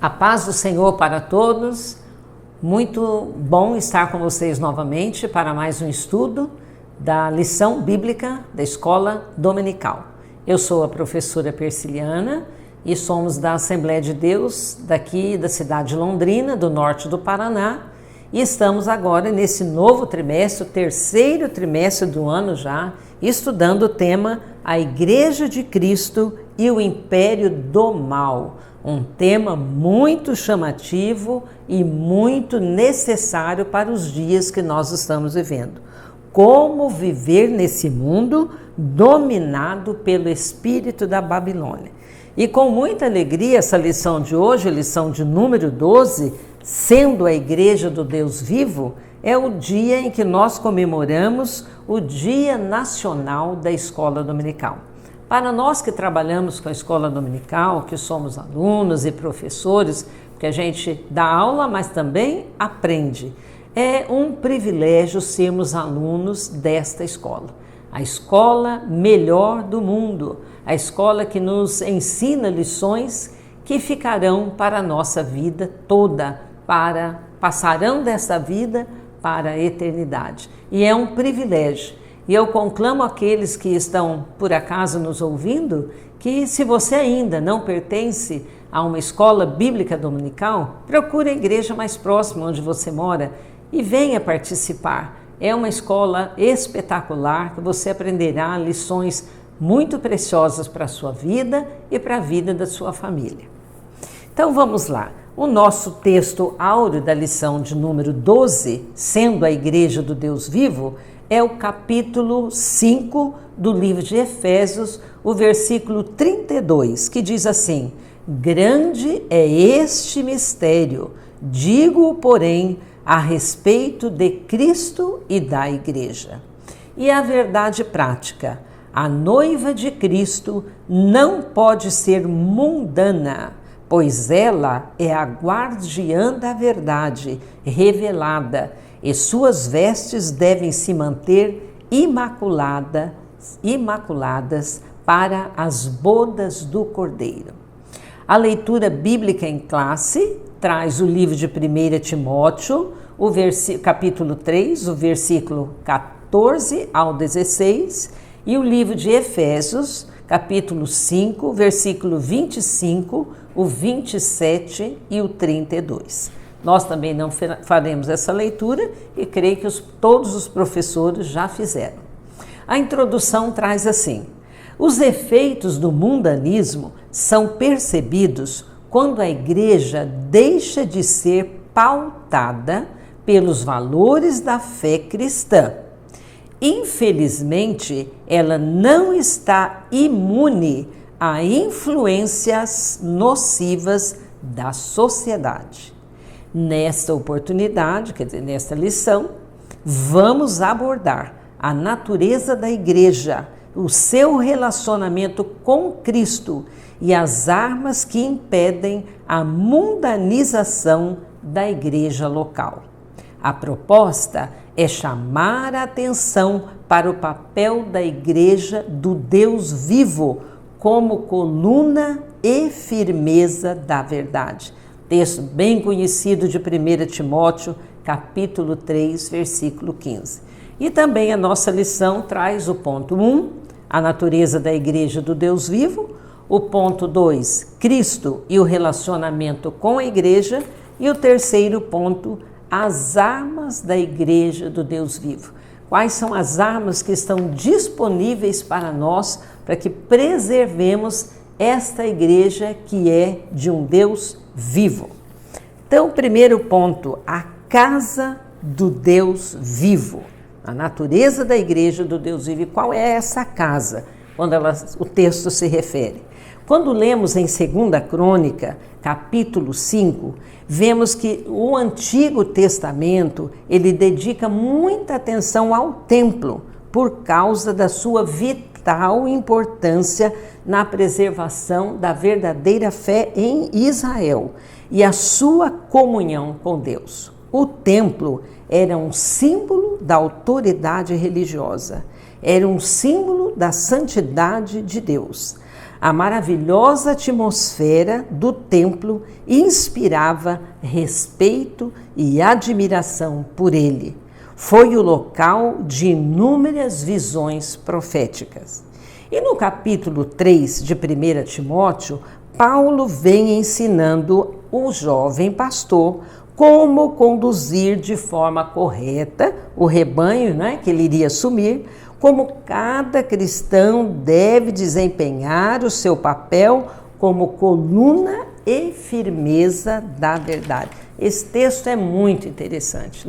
A paz do Senhor para todos. Muito bom estar com vocês novamente para mais um estudo da lição bíblica da Escola Dominical. Eu sou a professora Persiliana e somos da Assembleia de Deus daqui da cidade de Londrina, do norte do Paraná, e estamos agora nesse novo trimestre, o terceiro trimestre do ano já, estudando o tema A Igreja de Cristo e o Império do Mal. Um tema muito chamativo e muito necessário para os dias que nós estamos vivendo. Como viver nesse mundo dominado pelo espírito da Babilônia. E com muita alegria, essa lição de hoje, lição de número 12, sendo a Igreja do Deus Vivo, é o dia em que nós comemoramos o Dia Nacional da Escola Dominical. Para nós que trabalhamos com a Escola Dominical, que somos alunos e professores, porque a gente dá aula, mas também aprende, é um privilégio sermos alunos desta escola. A escola melhor do mundo, a escola que nos ensina lições que ficarão para a nossa vida toda, passarão dessa vida para a eternidade. E é um privilégio. E eu conclamo aqueles que estão, por acaso, nos ouvindo, que se você ainda não pertence a uma escola bíblica dominical, procure a igreja mais próxima onde você mora e venha participar. É uma escola espetacular que você aprenderá lições muito preciosas para a sua vida e para a vida da sua família. Então vamos lá. O nosso texto áureo da lição de número 12, sendo a Igreja do Deus Vivo, é o capítulo 5 do livro de Efésios, o versículo 32, que diz assim: grande é este mistério, digo, porém, a respeito de Cristo e da Igreja. E a verdade prática, a noiva de Cristo não pode ser mundana, pois ela é a guardiã da verdade revelada, e suas vestes devem se manter imaculadas para as bodas do Cordeiro. A leitura bíblica em classe traz o livro de 1 Timóteo, capítulo 3, o versículo 14 ao 16, e o livro de Efésios, capítulo 5, versículo 25, o 27 e o 32. Nós também não faremos essa leitura e creio que todos os professores já fizeram. A introdução traz assim: os efeitos do mundanismo são percebidos quando a igreja deixa de ser pautada pelos valores da fé cristã. Infelizmente, ela não está imune a influências nocivas da sociedade. Nesta oportunidade, quer dizer, nesta lição, vamos abordar a natureza da igreja, o seu relacionamento com Cristo e as armas que impedem a mundanização da igreja local. A proposta é chamar a atenção para o papel da igreja do Deus vivo como coluna e firmeza da verdade. Texto bem conhecido de 1 Timóteo, capítulo 3, versículo 15. E também a nossa lição traz o ponto 1, a natureza da Igreja do Deus Vivo, o ponto 2, Cristo e o relacionamento com a Igreja, e o terceiro ponto, as armas da Igreja do Deus Vivo. Quais são as armas que estão disponíveis para nós, para que preservemos esta igreja que é de um Deus vivo. Então, primeiro ponto, a casa do Deus vivo. A natureza da igreja do Deus vivo. E qual é essa casa? Quando o texto se refere. Quando lemos em 2 Crônica, capítulo 5, vemos que o Antigo Testamento, ele dedica muita atenção ao templo, por causa da sua vital importância na preservação da verdadeira fé em Israel e a sua comunhão com Deus. O templo era um símbolo da autoridade religiosa, era um símbolo da santidade de Deus. A maravilhosa atmosfera do templo inspirava respeito e admiração por ele. Foi o local de inúmeras visões proféticas. E no capítulo 3 de 1 Timóteo, Paulo vem ensinando o jovem pastor como conduzir de forma correta o rebanho, que ele iria assumir, como cada cristão deve desempenhar o seu papel como coluna e firmeza da verdade. Esse texto é muito interessante,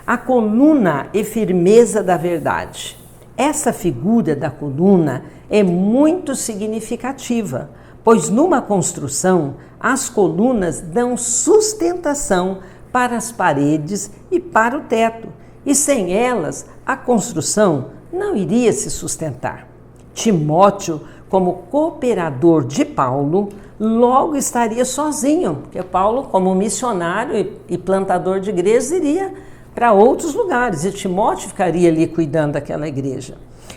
A coluna e firmeza da verdade. Essa figura da coluna é muito significativa, pois numa construção as colunas dão sustentação para as paredes e para o teto, e sem elas a construção não iria se sustentar. Timóteo, como cooperador de Paulo, logo estaria sozinho, porque Paulo, como missionário e plantador de igrejas, iria para outros lugares, e Timóteo ficaria ali cuidando daquela igreja.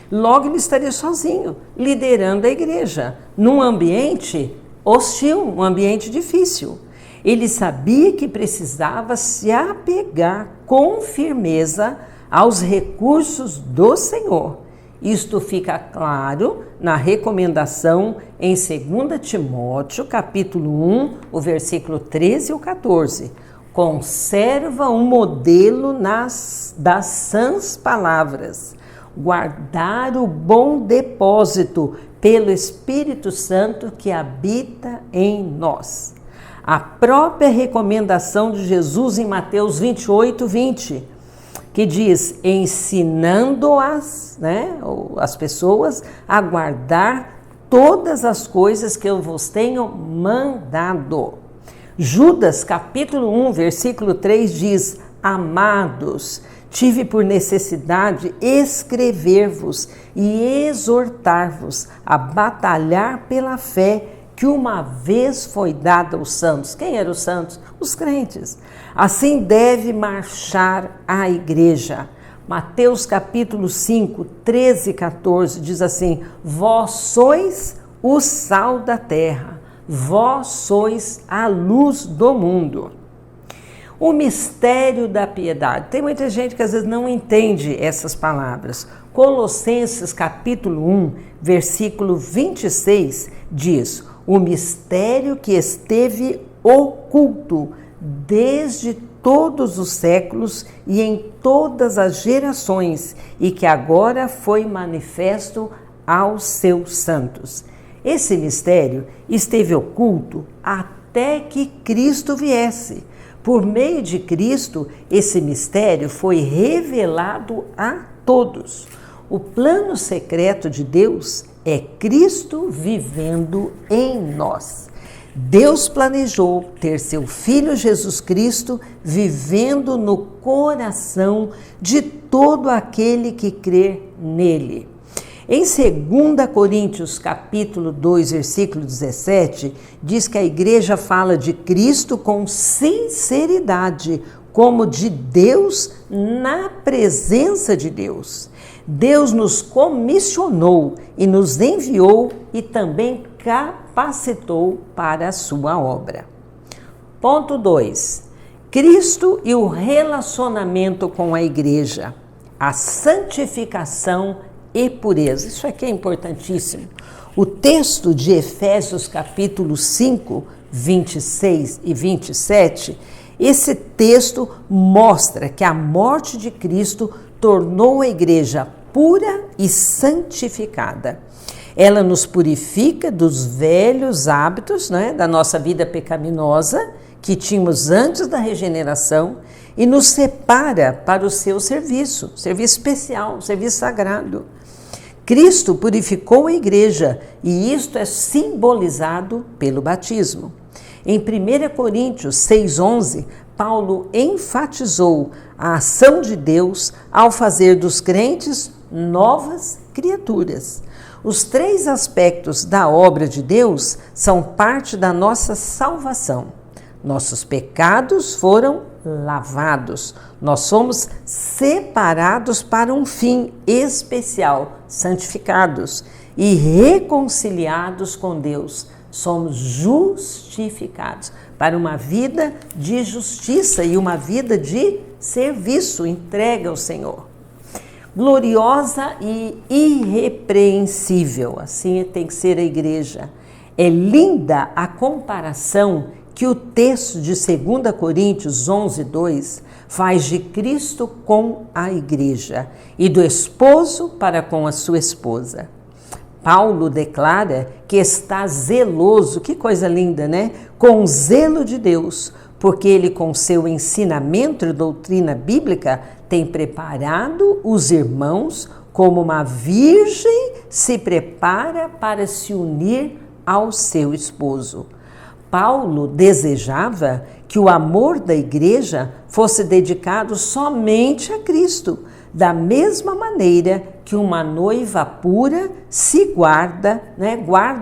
Logo ele estaria sozinho, liderando a igreja, num ambiente hostil, um ambiente difícil. Ele sabia que precisava se apegar com firmeza aos recursos do Senhor. Isto fica claro na recomendação em 2 Timóteo, capítulo 1, o versículo 13 e o 14. Conserva um modelo das sãs palavras, guardar o bom depósito pelo Espírito Santo que habita em nós. A própria recomendação de Jesus em Mateus 28, 20, que diz, ensinando-as, as pessoas a guardar todas as coisas que eu vos tenho mandado. Judas, capítulo 1, versículo 3 diz, amados, tive por necessidade escrever-vos e exortar-vos a batalhar pela fé que uma vez foi dada aos santos. Quem eram os santos? Os crentes. Assim deve marchar a igreja. Mateus capítulo 5, 13 e 14 diz assim, vós sois o sal da terra, vós sois a luz do mundo. O mistério da piedade. Tem muita gente que às vezes não entende essas palavras. Colossenses capítulo 1, versículo 26 diz, o mistério que esteve oculto desde todos os séculos e em todas as gerações e que agora foi manifesto aos seus santos. Esse mistério esteve oculto até que Cristo viesse. Por meio de Cristo, esse mistério foi revelado a todos. O plano secreto de Deus é Cristo vivendo em nós. Deus planejou ter seu Filho Jesus Cristo vivendo no coração de todo aquele que crer nele. Em 2 Coríntios, capítulo 2, versículo 17, diz que a igreja fala de Cristo com sinceridade, como de Deus na presença de Deus. Deus nos comissionou e nos enviou e também capacitou para a sua obra. Ponto 2. Cristo e o relacionamento com a igreja, a santificação e pureza. Isso aqui é importantíssimo. O texto de Efésios capítulo 5, 26 e 27, esse texto mostra que a morte de Cristo tornou a igreja pura e santificada. Ela nos purifica dos velhos hábitos, da nossa vida pecaminosa que tínhamos antes da regeneração e nos separa para o seu serviço especial, serviço sagrado. Cristo purificou a igreja e isto é simbolizado pelo batismo. Em 1 Coríntios 6,11, Paulo enfatizou a ação de Deus ao fazer dos crentes novas criaturas. Os 3 aspectos da obra de Deus são parte da nossa salvação. Nossos pecados foram lavados. Nós somos separados para um fim especial, santificados. e reconciliados com Deus. Somos justificados para uma vida de justiça e uma vida de serviço, entrega ao Senhor. Gloriosa e irrepreensível, assim tem que ser a igreja. É linda a comparação que o texto de 2 Coríntios 11:2 faz de Cristo com a igreja e do esposo para com a sua esposa. Paulo declara que está zeloso, que coisa linda, né? Com o zelo de Deus, porque ele, com seu ensinamento e doutrina bíblica, tem preparado os irmãos como uma virgem se prepara para se unir ao seu esposo. Paulo desejava que o amor da igreja fosse dedicado somente a Cristo, da mesma maneira que uma noiva pura se guarda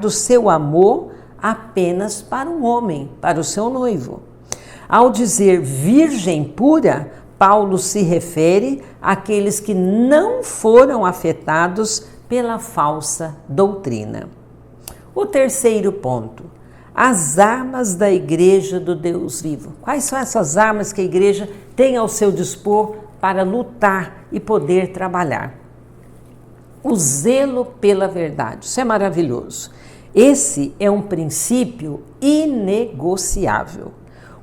o seu amor apenas para um homem, para o seu noivo. Ao dizer virgem pura, Paulo se refere àqueles que não foram afetados pela falsa doutrina. O terceiro ponto, as armas da igreja do Deus vivo. Quais são essas armas que a igreja tem ao seu dispor para lutar e poder trabalhar? O zelo pela verdade, isso é maravilhoso. Esse é um princípio inegociável.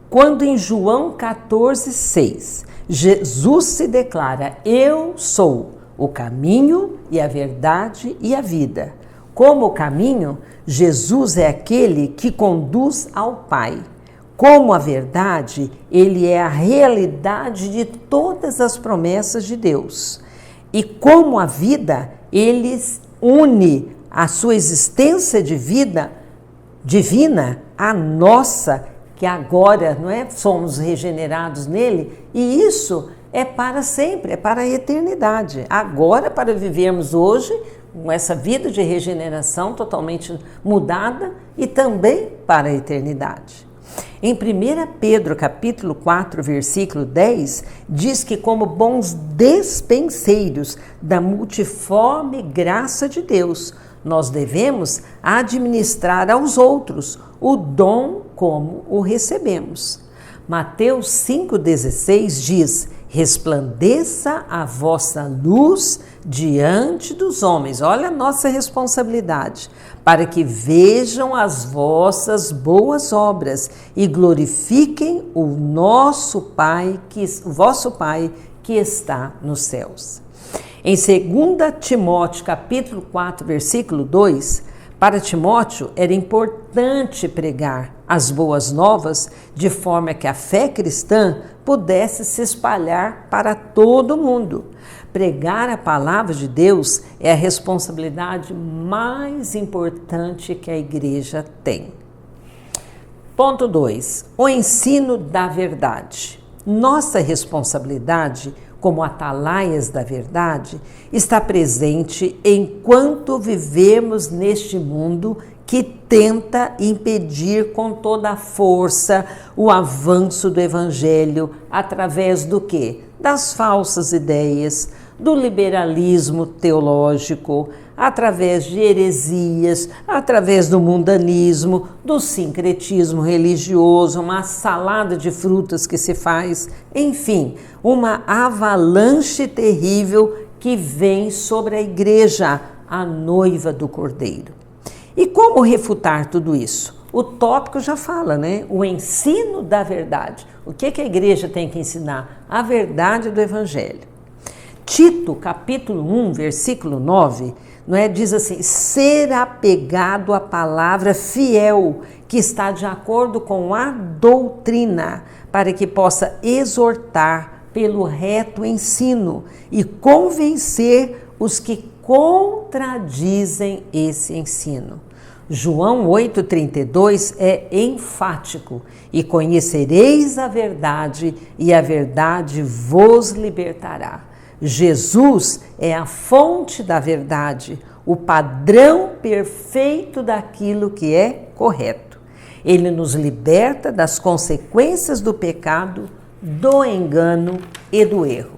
Quando em João 14:6, Jesus se declara: eu sou o caminho e a verdade e a vida. Como o caminho, Jesus é aquele que conduz ao Pai. Como a verdade, ele é a realidade de todas as promessas de Deus. E como a vida, ele une a sua existência de vida divina à nossa, que agora somos regenerados nele, e isso é para sempre, é para a eternidade. Agora, para vivermos hoje, com essa vida de regeneração totalmente mudada, e também para a eternidade. Em 1 Pedro capítulo 4, versículo 10, diz que como bons despenseiros da multiforme graça de Deus, nós devemos administrar aos outros o dom como o recebemos. Mateus 5,16 diz: resplandeça a vossa luz diante dos homens. Olha a nossa responsabilidade, para que vejam as vossas boas obras e glorifiquem o vosso Pai que está nos céus. Em 2 Timóteo capítulo 4, versículo 2, para Timóteo era importante pregar as boas novas de forma que a fé cristã pudesse se espalhar para todo mundo. Pregar a palavra de Deus é a responsabilidade mais importante que a igreja tem. Ponto 2. O ensino da verdade. Nossa responsabilidade como atalaias da verdade está presente enquanto vivemos neste mundo que tenta impedir com toda a força o avanço do evangelho através do quê? Das falsas ideias, do liberalismo teológico, através de heresias, através do mundanismo, do sincretismo religioso, uma salada de frutas que se faz, enfim, uma avalanche terrível que vem sobre a igreja, a noiva do Cordeiro. E como refutar tudo isso? O tópico já fala, O ensino da verdade. O que a igreja tem que ensinar? A verdade do evangelho. Tito, capítulo 1, versículo 9, diz assim: ser apegado à palavra fiel, que está de acordo com a doutrina, para que possa exortar pelo reto ensino e convencer os que contradizem esse ensino. João 8,32 é enfático: e conhecereis a verdade, e a verdade vos libertará. Jesus é a fonte da verdade, o padrão perfeito daquilo que é correto. Ele nos liberta das consequências do pecado, do engano e do erro.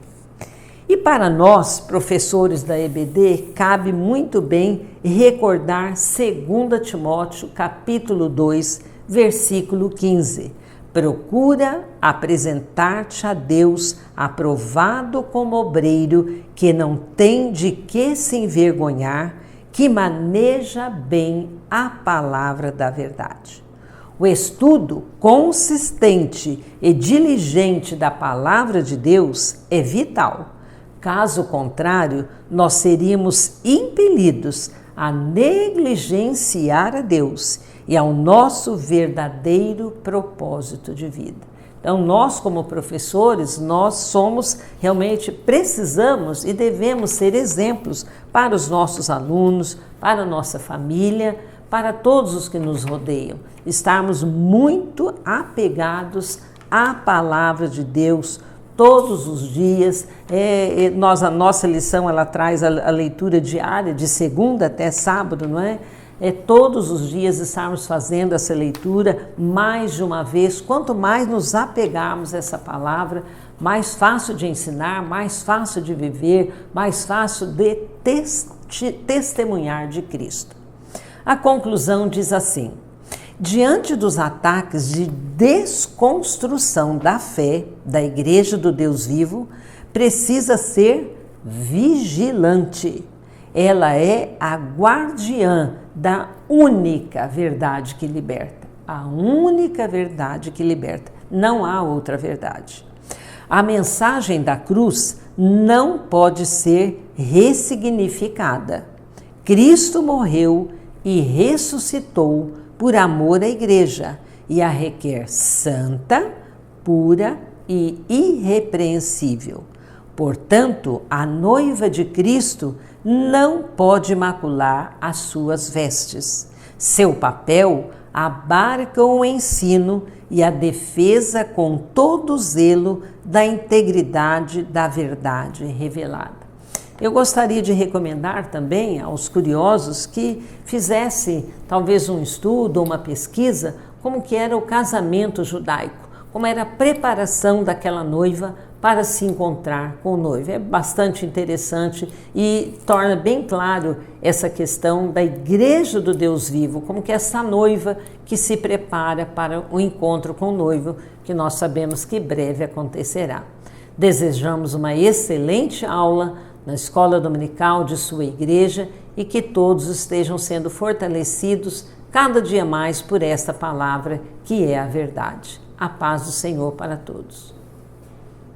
E para nós, professores da EBD, cabe muito bem recordar 2 Timóteo, capítulo 2, versículo 15. Procura apresentar-te a Deus aprovado como obreiro, que não tem de que se envergonhar, que maneja bem a palavra da verdade. O estudo consistente e diligente da palavra de Deus é vital. Caso contrário, nós seríamos impelidos a negligenciar a Deus e ao nosso verdadeiro propósito de vida. Então, nós como professores, nós realmente precisamos e devemos ser exemplos para os nossos alunos, para a nossa família, para todos os que nos rodeiam. Estarmos muito apegados à palavra de Deus todos os dias. A nossa lição ela traz a leitura diária de segunda até sábado, não é? Todos os dias estarmos fazendo essa leitura mais de uma vez. Quanto mais nos apegarmos a essa palavra, mais fácil de ensinar, mais fácil de viver, mais fácil de testemunhar de Cristo. A conclusão diz assim: diante dos ataques de desconstrução da fé da Igreja do Deus Vivo, precisa ser vigilante. Ela é a guardiã da única verdade que liberta. A única verdade que liberta. Não há outra verdade. A mensagem da cruz não pode ser ressignificada. Cristo morreu e ressuscitou por amor à Igreja e a requer santa, pura e irrepreensível. Portanto, a noiva de Cristo não pode macular as suas vestes. Seu papel abarca o ensino e a defesa com todo zelo da integridade da verdade revelada. Eu gostaria de recomendar também aos curiosos que fizessem talvez um estudo ou uma pesquisa como que era o casamento judaico, como era a preparação daquela noiva para se encontrar com o noivo. É bastante interessante e torna bem claro essa questão da Igreja do Deus Vivo, como que essa noiva que se prepara para o encontro com o noivo, que nós sabemos que breve acontecerá. Desejamos uma excelente aula na escola dominical de sua igreja e que todos estejam sendo fortalecidos cada dia mais por esta palavra que é a verdade. A paz do Senhor para todos.